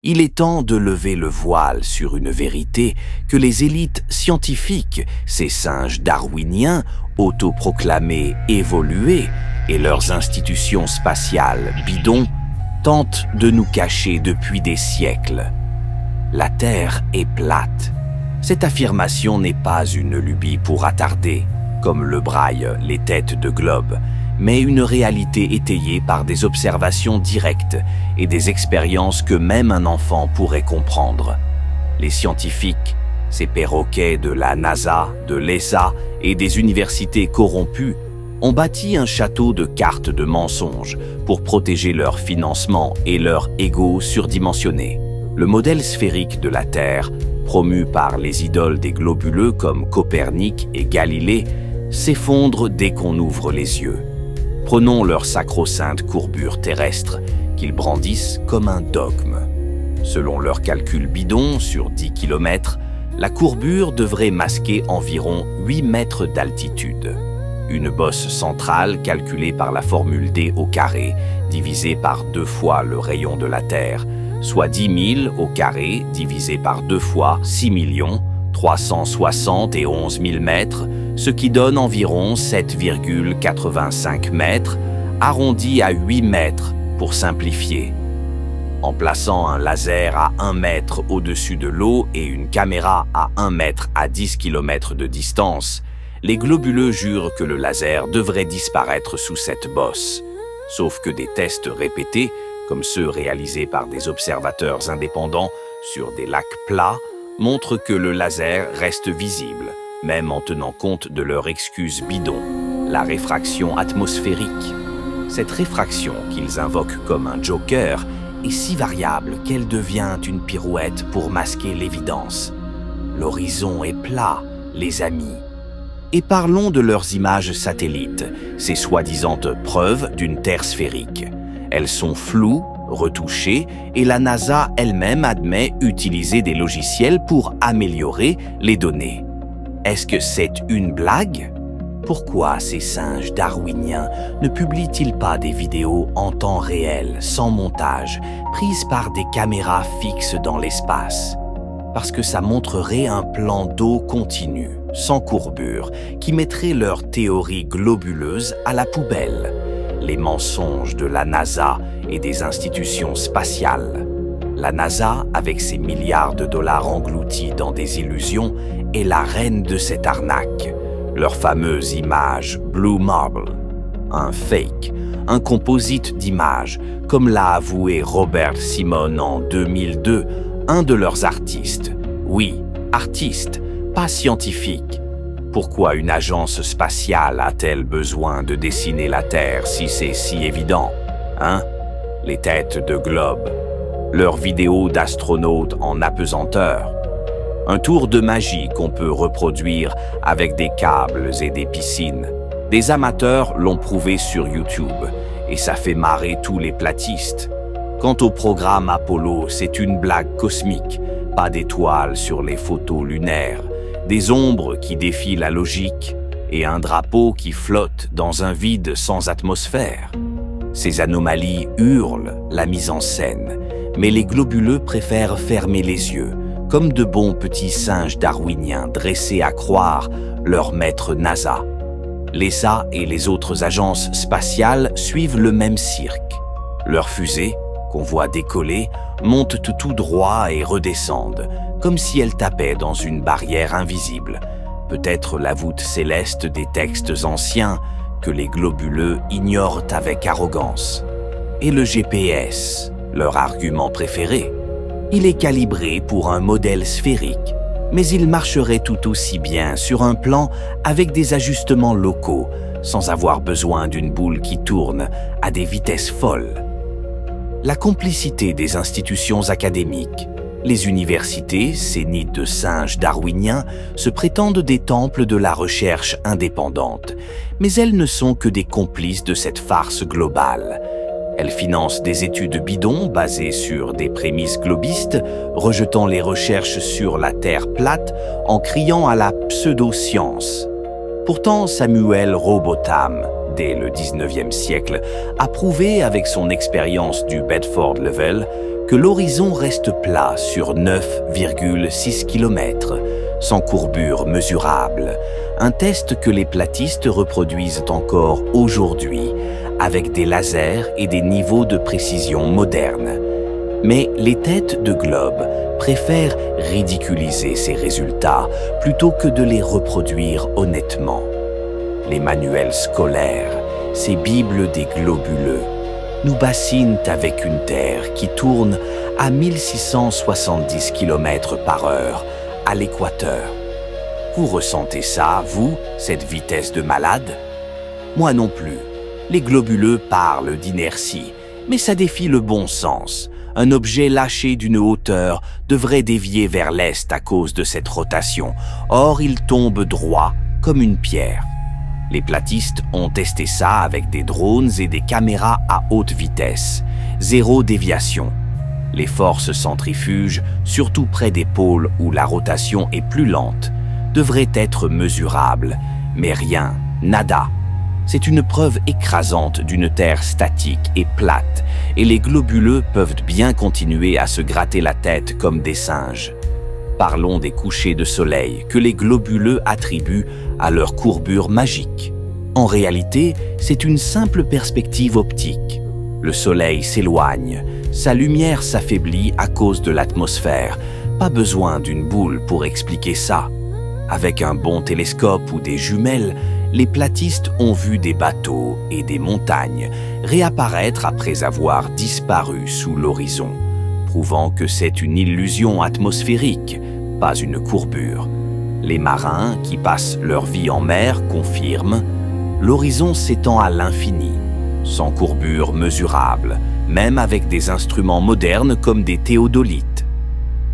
Il est temps de lever le voile sur une vérité que les élites scientifiques, ces singes darwiniens, autoproclamés évolués, et leurs institutions spatiales bidons, tentent de nous cacher depuis des siècles. La Terre est plate. Cette affirmation n'est pas une lubie pour attarder, comme le braillent les têtes de globe, mais une réalité étayée par des observations directes et des expériences que même un enfant pourrait comprendre. Les scientifiques, ces perroquets de la NASA, de l'ESA et des universités corrompues, ont bâti un château de cartes de mensonges pour protéger leur financement et leur ego surdimensionné. Le modèle sphérique de la Terre, promu par les idoles des globuleux comme Copernic et Galilée, s'effondre dès qu'on ouvre les yeux. Prenons leur sacro-sainte courbure terrestre, qu'ils brandissent comme un dogme. Selon leurs calculs bidons, sur 10 km, la courbure devrait masquer environ 8 mètres d'altitude. Une bosse centrale calculée par la formule D au carré, divisée par 2 fois le rayon de la Terre, soit 10 000 au carré divisé par 2 fois 6 371 000 mètres, ce qui donne environ 7,85 mètres, arrondi à 8 mètres pour simplifier. En plaçant un laser à 1 mètre au-dessus de l'eau et une caméra à 1 mètre à 10 km de distance, les globuleux jurent que le laser devrait disparaître sous cette bosse. Sauf que des tests répétés, comme ceux réalisés par des observateurs indépendants sur des lacs plats, montrent que le laser reste visible, même en tenant compte de leur excuse bidon, la réfraction atmosphérique. Cette réfraction qu'ils invoquent comme un joker est si variable qu'elle devient une pirouette pour masquer l'évidence. L'horizon est plat, les amis. Et parlons de leurs images satellites, ces soi-disant preuves d'une Terre sphérique. Elles sont floues, retouchées, et la NASA elle-même admet utiliser des logiciels pour améliorer les données. Est-ce que c'est une blague? Pourquoi ces singes darwiniens ne publient-ils pas des vidéos en temps réel, sans montage, prises par des caméras fixes dans l'espace? Parce que ça montrerait un plan d'eau continu, sans courbure, qui mettrait leur théorie globuleuse à la poubelle. Les mensonges de la NASA et des institutions spatiales. La NASA, avec ses milliards de dollars engloutis dans des illusions, est la reine de cette arnaque. Leur fameuse image Blue Marble, un fake, un composite d'images, comme l'a avoué Robert Simon en 2002, un de leurs artistes. Oui, artiste, pas scientifique. Pourquoi une agence spatiale a-t-elle besoin de dessiner la Terre si c'est si évident, hein? Les têtes de globe, leurs vidéos d'astronautes en apesanteur. Un tour de magie qu'on peut reproduire avec des câbles et des piscines. Des amateurs l'ont prouvé sur YouTube, et ça fait marrer tous les platistes. Quant au programme Apollo, c'est une blague cosmique, pas d'étoiles sur les photos lunaires, des ombres qui défient la logique et un drapeau qui flotte dans un vide sans atmosphère. Ces anomalies hurlent la mise en scène, mais les globuleux préfèrent fermer les yeux, comme de bons petits singes darwiniens dressés à croire leur maître NASA. L'ESA et les autres agences spatiales suivent le même cirque. Leurs fusées, qu'on voit décoller, montent tout droit et redescendent, comme si elles tapaient dans une barrière invisible, peut-être la voûte céleste des textes anciens que les globuleux ignorent avec arrogance. Et le GPS, leur argument préféré, il est calibré pour un modèle sphérique, mais il marcherait tout aussi bien sur un plan avec des ajustements locaux, sans avoir besoin d'une boule qui tourne à des vitesses folles. La complicité des institutions académiques, les universités, ces nids de singes darwiniens, se prétendent des temples de la recherche indépendante, mais elles ne sont que des complices de cette farce globale. Elles financent des études bidons basées sur des prémices globistes, rejetant les recherches sur la Terre plate en criant à la pseudo-science. Pourtant, Samuel Robotham, dès le 19e siècle, a prouvé avec son expérience du Bedford Level que l'horizon reste plat sur 9,6 km, sans courbure mesurable, un test que les platistes reproduisent encore aujourd'hui avec des lasers et des niveaux de précision modernes. Mais les têtes de globe préfèrent ridiculiser ces résultats plutôt que de les reproduire honnêtement. Les manuels scolaires, ces bibles des globuleux, nous bassinent avec une Terre qui tourne à 1670 km/h à l'équateur. Vous ressentez ça, vous, cette vitesse de malade? Moi non plus. Les globuleux parlent d'inertie, mais ça défie le bon sens. Un objet lâché d'une hauteur devrait dévier vers l'est à cause de cette rotation. Or, il tombe droit comme une pierre. Les platistes ont testé ça avec des drones et des caméras à haute vitesse. Zéro déviation. Les forces centrifuges, surtout près des pôles où la rotation est plus lente, devraient être mesurables. Mais rien, nada. C'est une preuve écrasante d'une Terre statique et plate, et les globuleux peuvent bien continuer à se gratter la tête comme des singes. Parlons des couchers de soleil que les globuleux attribuent à leur courbure magique. En réalité, c'est une simple perspective optique. Le soleil s'éloigne, sa lumière s'affaiblit à cause de l'atmosphère. Pas besoin d'une boule pour expliquer ça. Avec un bon télescope ou des jumelles, les platistes ont vu des bateaux et des montagnes réapparaître après avoir disparu sous l'horizon, prouvant que c'est une illusion atmosphérique, pas une courbure. Les marins qui passent leur vie en mer confirment « l'horizon s'étend à l'infini, sans courbure mesurable, même avec des instruments modernes comme des théodolites. »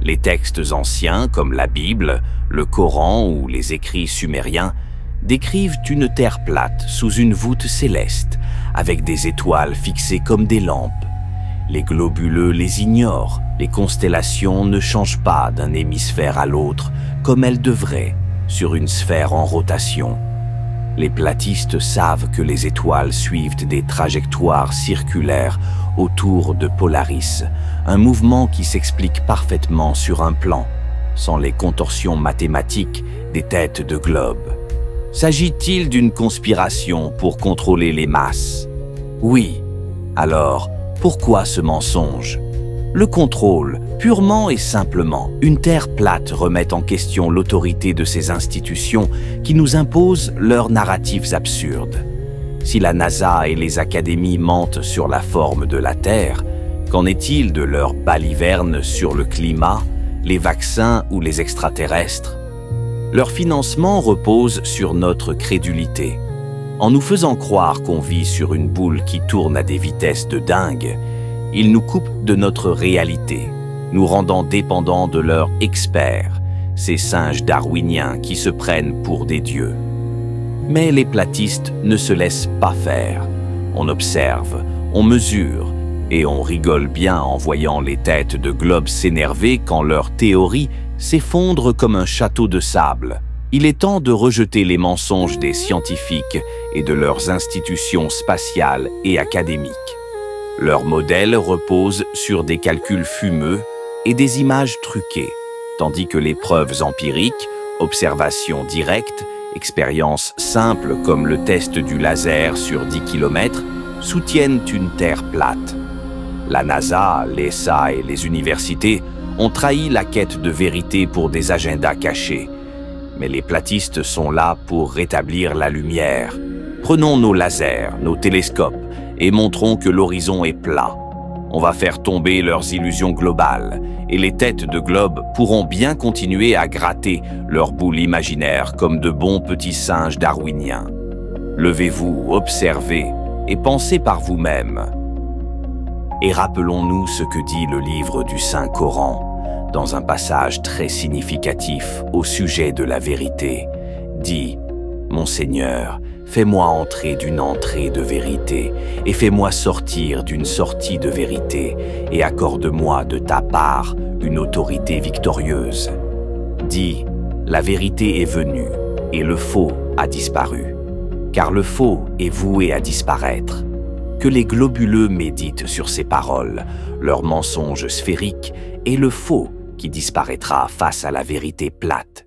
Les textes anciens comme la Bible, le Coran ou les écrits sumériens décrivent une terre plate sous une voûte céleste, avec des étoiles fixées comme des lampes. Les globuleux les ignorent, les constellations ne changent pas d'un hémisphère à l'autre comme elles devraient sur une sphère en rotation. Les platistes savent que les étoiles suivent des trajectoires circulaires autour de Polaris, un mouvement qui s'explique parfaitement sur un plan, sans les contorsions mathématiques des têtes de globe. S'agit-il d'une conspiration pour contrôler les masses? Oui. Alors, pourquoi ce mensonge? Le contrôle, purement et simplement, une Terre plate remet en question l'autorité de ces institutions qui nous imposent leurs narratifs absurdes. Si la NASA et les académies mentent sur la forme de la Terre, qu'en est-il de leurs balivernes sur le climat, les vaccins ou les extraterrestres? Leur financement repose sur notre crédulité. En nous faisant croire qu'on vit sur une boule qui tourne à des vitesses de dingue, ils nous coupent de notre réalité, nous rendant dépendants de leurs experts, ces singes darwiniens qui se prennent pour des dieux. Mais les platistes ne se laissent pas faire. On observe, on mesure, et on rigole bien en voyant les têtes de globes s'énerver quand leur théorie s'effondre comme un château de sable. Il est temps de rejeter les mensonges des scientifiques et de leurs institutions spatiales et académiques. Leur modèle repose sur des calculs fumeux et des images truquées, tandis que les preuves empiriques, observations directes, expériences simples comme le test du laser sur 10 km, soutiennent une Terre plate. La NASA, l'ESA et les universités ont trahi la quête de vérité pour des agendas cachés. Mais les platistes sont là pour rétablir la lumière. Prenons nos lasers, nos télescopes, et montrons que l'horizon est plat. On va faire tomber leurs illusions globales, et les têtes de globe pourront bien continuer à gratter leur boule imaginaire comme de bons petits singes darwiniens. Levez-vous, observez, et pensez par vous-même. Et rappelons-nous ce que dit le livre du Saint-Coran, dans un passage très significatif au sujet de la vérité. Dit « Mon Seigneur, fais-moi entrer d'une entrée de vérité, et fais-moi sortir d'une sortie de vérité, et accorde-moi de ta part une autorité victorieuse. » Dit « La vérité est venue, et le faux a disparu, car le faux est voué à disparaître. que les globuleux méditent sur ces paroles, leur mensonge sphérique et le faux qui disparaîtra face à la vérité plate